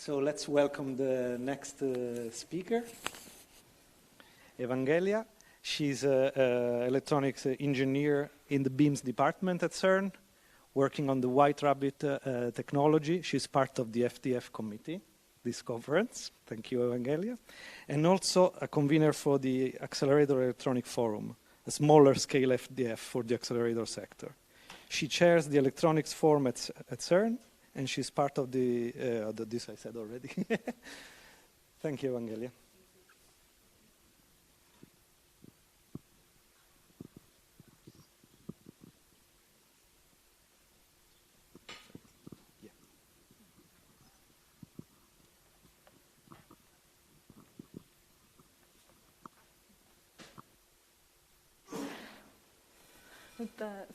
So let's welcome the next speaker, Evangelia. She's an electronics engineer in the beams department at CERN, working on the White Rabbit technology. She's part of the FTF committee, this conference. Thank you, Evangelia. And also a convener for the Accelerator Electronic Forum, a smaller scale FDF for the accelerator sector. She chairs the electronics forum at CERN, and she's part of this I said already. Thank you, Evangelia.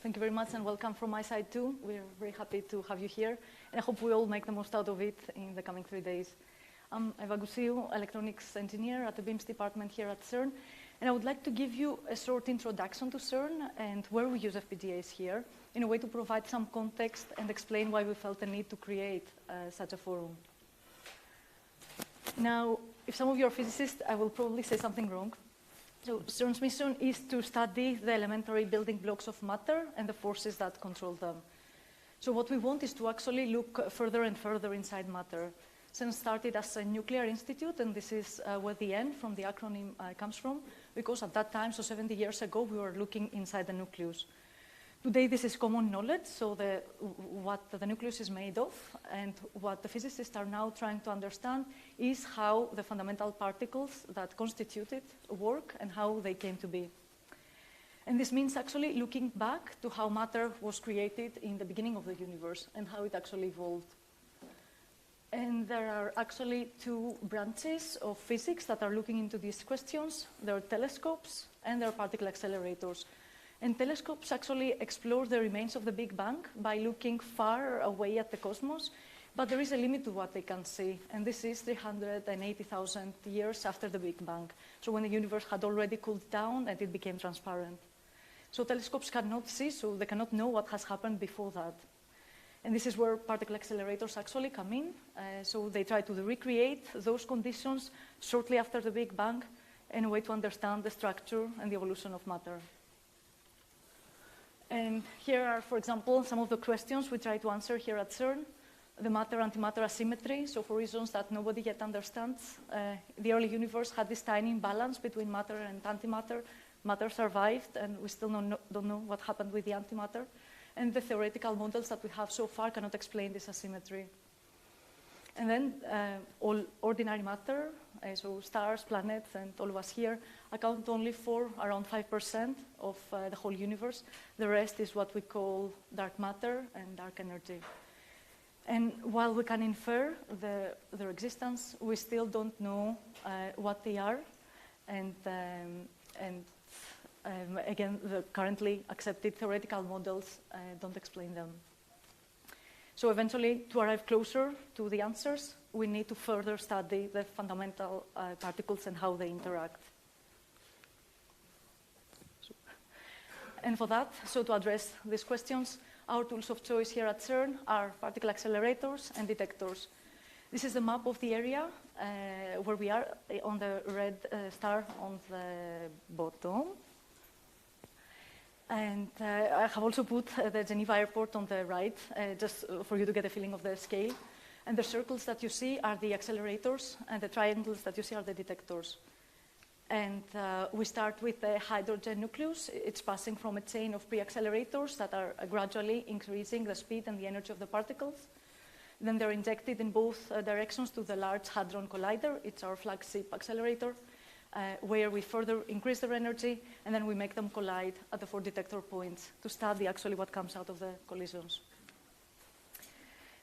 Thank you very much and welcome from my side too. We're very happy to have you here and I hope we all make the most out of it in the coming 3 days. I'm Eva Gousiou, electronics engineer at the beams department here at CERN, and I would like to give you a short introduction to CERN and where we use FPGAs here in a way to provide some context and explain why we felt the need to create such a forum. Now, if some of you are physicists, I will probably say something wrong. So CERN's mission is to study the elementary building blocks of matter and the forces that control them. So what we want is to actually look further and further inside matter. CERN started as a nuclear institute, and this is where the N from the acronym comes from, because at that time, so 70 years ago, we were looking inside the nucleus. Today, this is common knowledge, so what the nucleus is made of, and what the physicists are now trying to understand is how the fundamental particles that constitute it work and how they came to be. And this means actually looking back to how matter was created in the beginning of the universe and how it actually evolved. And there are actually two branches of physics that are looking into these questions. There are telescopes and there are particle accelerators. And telescopes actually explore the remains of the Big Bang by looking far away at the cosmos, but there is a limit to what they can see, and this is 380,000 years after the Big Bang, so when the universe had already cooled down and it became transparent. So telescopes cannot see, so they cannot know what has happened before that. And this is where particle accelerators actually come in, so they try to recreate those conditions shortly after the Big Bang in a way to understand the structure and the evolution of matter. And here are, for example, some of the questions we try to answer here at CERN. The matter-antimatter asymmetry, so for reasons that nobody yet understands, the early universe had this tiny imbalance between matter and antimatter. Matter survived, and we still don't know what happened with the antimatter. And the theoretical models that we have so far cannot explain this asymmetry. And then all ordinary matter, so stars, planets, and all of us here, account only for around 5% of the whole universe. The rest is what we call dark matter and dark energy. And while we can infer their existence, we still don't know what they are. And again, the currently accepted theoretical models don't explain them. So eventually, to arrive closer to the answers, we need to further study the fundamental particles and how they interact. And for that, so to address these questions, our tools of choice here at CERN are particle accelerators and detectors. This is the map of the area where we are on the red star on the bottom. And I have also put the Geneva airport on the right, just for you to get a feeling of the scale. And the circles that you see are the accelerators, and the triangles that you see are the detectors. And we start with the hydrogen nucleus. It's passing from a chain of pre-accelerators that are gradually increasing the speed and the energy of the particles. Then they're injected in both directions to the Large Hadron Collider. It's our flagship accelerator, where we further increase their energy, and then we make them collide at the 4 detector points to study actually what comes out of the collisions.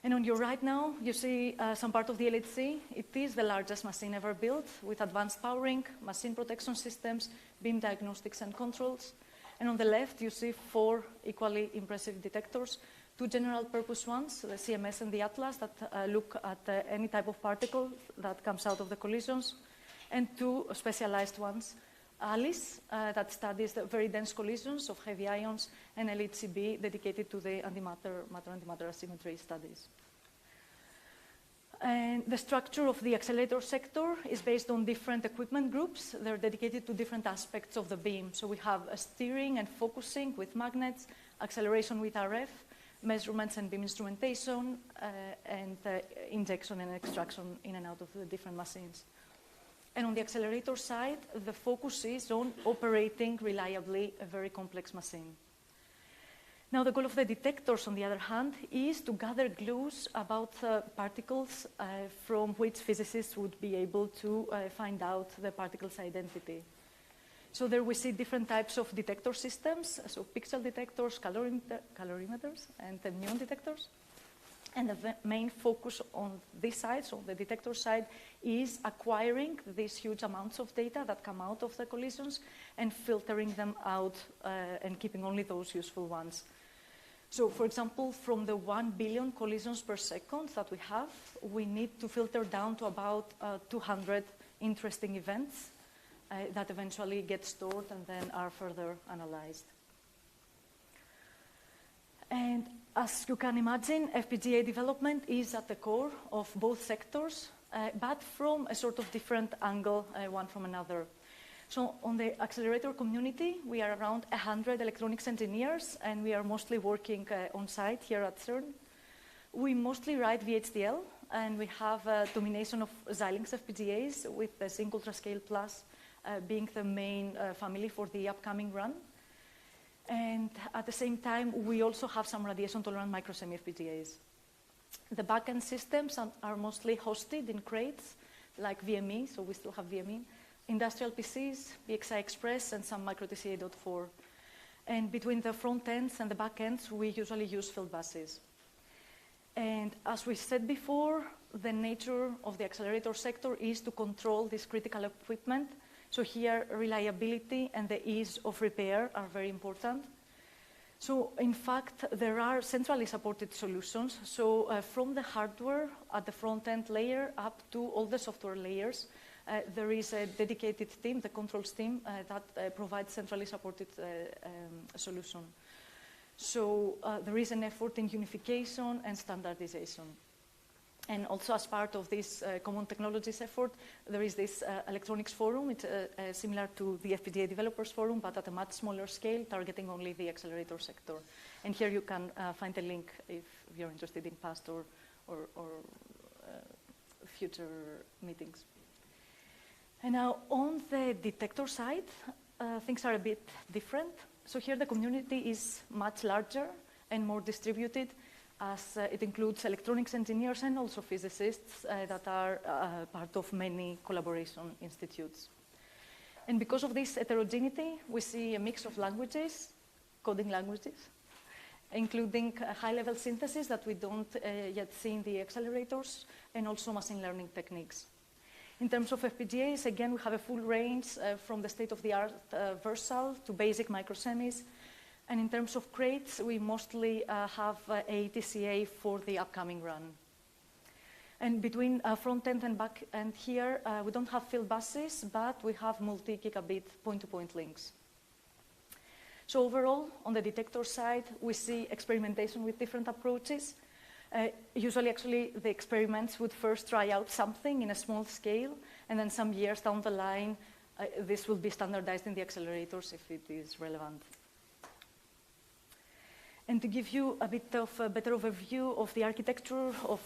And on your right now, you see some part of the LHC. It is the largest machine ever built with advanced powering, machine protection systems, beam diagnostics and controls. And on the left, you see 4 equally impressive detectors, 2 general purpose ones, the CMS and the Atlas, that look at any type of particle that comes out of the collisions, and 2 specialized ones, ALICE, that studies the very dense collisions of heavy ions, and LHCb, dedicated to the matter-antimatter asymmetry studies. And the structure of the accelerator sector is based on different equipment groups. They're dedicated to different aspects of the beam. So we have steering and focusing with magnets, acceleration with RF, measurements and beam instrumentation, and injection and extraction in and out of the different machines. And on the accelerator side, the focus is on operating reliably a very complex machine. Now, the goal of the detectors, on the other hand, is to gather clues about particles from which physicists would be able to find out the particle's identity. So there we see different types of detector systems, so pixel detectors, calorimeters, and muon detectors. And the main focus on this side, so the detector side, is acquiring these huge amounts of data that come out of the collisions and filtering them out and keeping only those useful ones. So, for example, from the 1 billion collisions per second that we have, we need to filter down to about 200 interesting events that eventually get stored and then are further analyzed. And as you can imagine, FPGA development is at the core of both sectors, but from a sort of different angle, one from another. So on the accelerator community, we are around 100 electronics engineers, and we are mostly working on site here at CERN. We mostly write VHDL, and we have a domination of Xilinx FPGAs, with the Zinc UltraScale Plus being the main family for the upcoming run. And at the same time, we also have some radiation-tolerant microsemi FPGAs. The backend systems are mostly hosted in crates, like VME, so we still have VME, industrial PCs, PXI Express, and some microTCA.4. And between the front ends and the back ends, we usually use field buses. And as we said before, the nature of the accelerator sector is to control this critical equipment. So here, reliability and the ease of repair are very important. So in fact, there are centrally supported solutions. So from the hardware at the front end layer up to all the software layers, there is a dedicated team, the controls team, that provides centrally supported solution. So there is an effort in unification and standardization. And also as part of this common technologies effort, there is this electronics forum. It's similar to the FPGA developers forum, but at a much smaller scale, targeting only the accelerator sector. And here you can find a link if you're interested in past or future meetings. And now on the detector side, things are a bit different. So here the community is much larger and more distributed, as it includes electronics engineers and also physicists that are part of many collaboration institutes. And because of this heterogeneity, we see a mix of languages, coding languages, including high-level synthesis that we don't yet see in the accelerators, and also machine learning techniques. In terms of FPGAs, again, we have a full range from the state-of-the-art Versal to basic microsemis. And in terms of crates, we mostly have ATCA for the upcoming run. And between front end and back end here, we don't have field buses, but we have multi-gigabit point-to-point links. So overall, on the detector side, we see experimentation with different approaches. Usually, actually, the experiments would first try out something in a small scale, and then some years down the line, this will be standardized in the accelerators if it is relevant. And to give you a bit of a better overview of the architecture of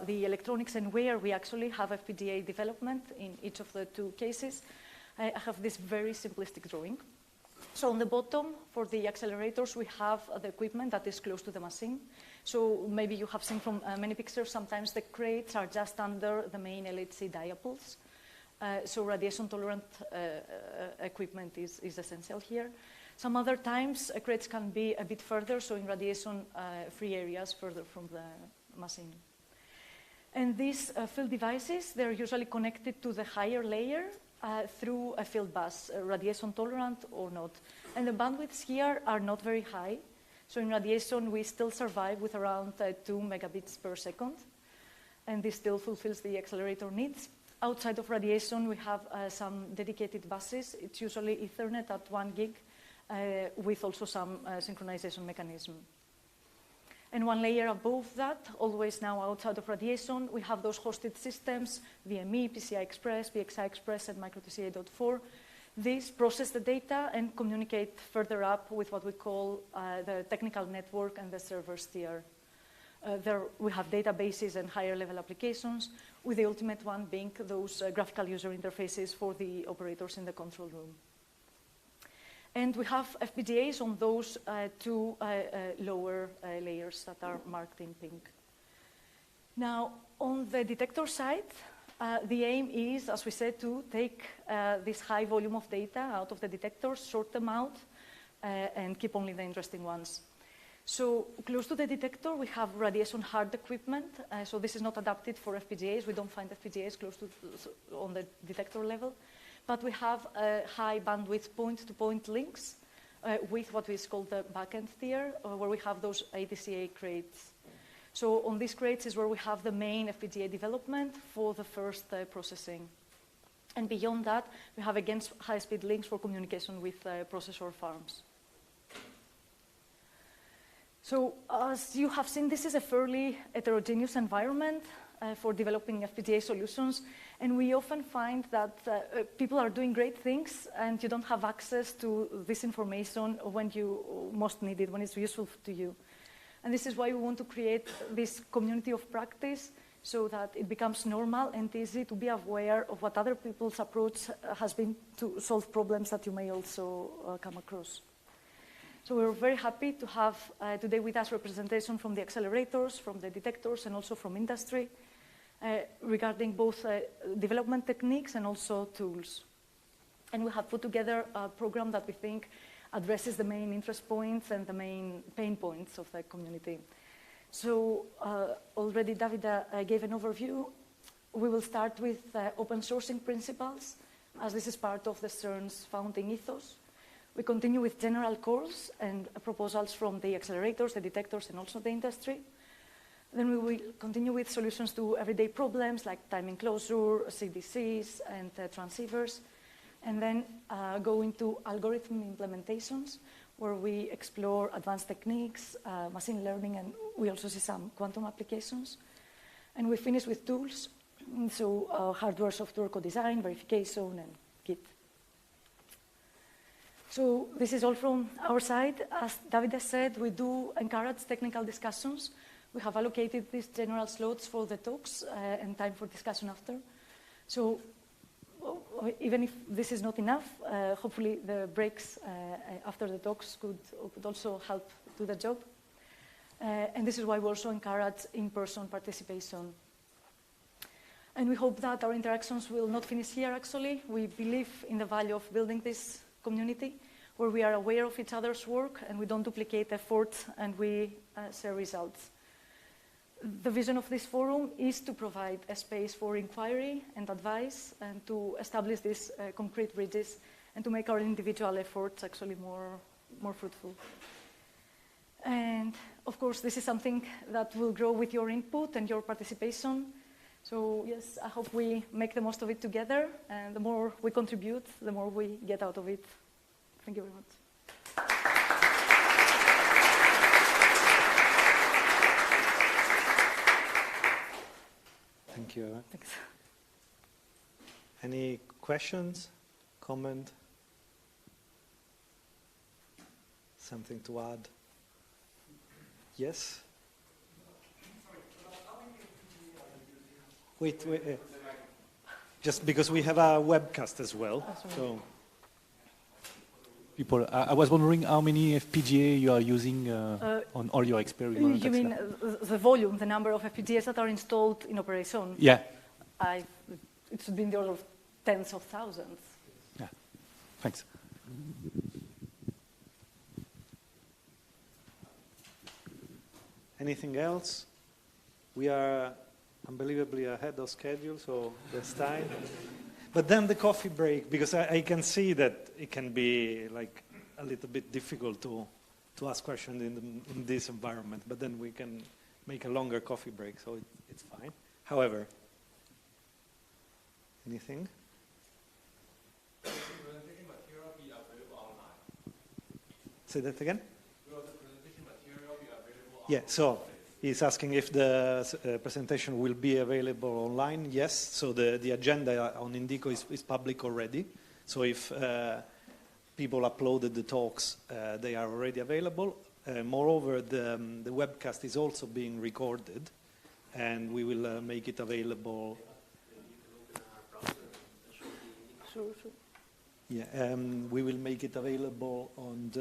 the electronics and where we actually have FPGA development in each of the two cases, I have this very simplistic drawing. So on the bottom, for the accelerators, we have the equipment that is close to the machine. So maybe you have seen from many pictures, sometimes the crates are just under the main LHC diapoles. So radiation-tolerant equipment is essential here. Some other times, crates can be a bit further, so in radiation-free areas further from the machine. And these field devices, they're usually connected to the higher layer through a field bus, radiation-tolerant or not. And the bandwidths here are not very high. So in radiation, we still survive with around 2 megabits per second. And this still fulfills the accelerator needs. Outside of radiation, we have some dedicated buses. It's usually Ethernet at 1 gig with also some synchronization mechanism. And one layer above that, always now outside of radiation, we have those hosted systems, VME, PCI Express, PXI Express, and microTCA.4. These process the data and communicate further up with what we call the technical network and the servers tier. There we have databases and higher level applications, with the ultimate one being those graphical user interfaces for the operators in the control room. And we have FPGAs on those two lower layers that are marked in pink. Now, on the detector side, the aim is, as we said, to take this high volume of data out of the detectors, sort them out, and keep only the interesting ones. So close to the detector, we have radiation hard equipment. So this is not adapted for FPGAs. We don't find FPGAs close to on the detector level. But we have high bandwidth point-to-point links with what is called the backend tier, where we have those ATCA crates. So on these crates is where we have the main FPGA development for the first processing. And beyond that, we have, again, high-speed links for communication with processor farms. So as you have seen, this is a fairly heterogeneous environment for developing FPGA solutions. And we often find that people are doing great things and you don't have access to this information when you most need it, when it's useful to you. And this is why we want to create this community of practice so that it becomes normal and easy to be aware of what other people's approach has been to solve problems that you may also come across. So we're very happy to have today with us representation from the accelerators, from the detectors, and also from industry regarding both development techniques and also tools. And we have put together a program that we think addresses the main interest points and the main pain points of the community. So already Davida gave an overview. We will start with open sourcing principles, as this is part of the CERN's founding ethos. We continue with general calls and proposals from the accelerators, the detectors, and also the industry. Then we will continue with solutions to everyday problems like timing closure, CDCs, and transceivers. And then go into algorithm implementations, where we explore advanced techniques, machine learning, and we also see some quantum applications. And we finish with tools, so hardware, software co-design, verification, and Git. So this is all from our side. As Davida said, we do encourage technical discussions. We have allocated these general slots for the talks and time for discussion after. So even if this is not enough, hopefully the breaks after the talks could also help do the job. And this is why we also encourage in-person participation. And we hope that our interactions will not finish here, actually. We believe in the value of building this community, where we are aware of each other's work and we don't duplicate efforts and we share results. The vision of this forum is to provide a space for inquiry and advice and to establish these concrete bridges and to make our individual efforts actually more fruitful. And of course, this is something that will grow with your input and your participation. So yes, I hope we make the most of it together, and the more we contribute, the more we get out of it. Thank you very much. Thank you. Thanks. Any questions, comment? Something to add? Yes? Wait. Just because we have a webcast as well. So. People, I was wondering how many FPGA you are using on all your experiments. You mean the volume, the number of FPGAs that are installed in operation? Yeah. It should be in the order of tens of thousands. Yeah. Thanks. Anything else? We are unbelievably ahead of schedule, so there's time. But then the coffee break, because I can see that it can be like a little bit difficult to ask questions in this environment, but then we can make a longer coffee break, so it's fine. However, anything? Will the presentation material be available online? Say that again? Will the presentation material be available Yeah, so he's asking if the presentation will be available online. Yes, so the agenda on Indico is public already. So if people uploaded the talks, they are already available. Moreover, the webcast is also being recorded, and we will make it available. Sure. Yeah, we will make it available on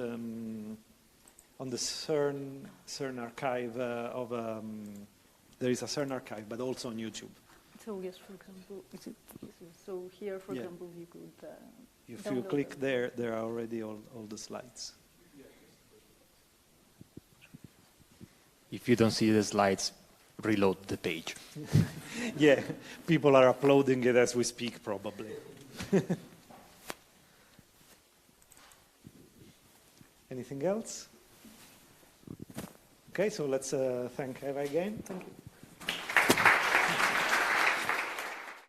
the CERN archive there is a CERN archive, but also on YouTube. So yes, for example, so here, for Yeah. example, you could. If you download click them. there are already all the slides. If you don't see the slides, reload the page. Yeah, people are uploading it as we speak, probably. Anything else? Okay, so let's thank Eva again. Thank you.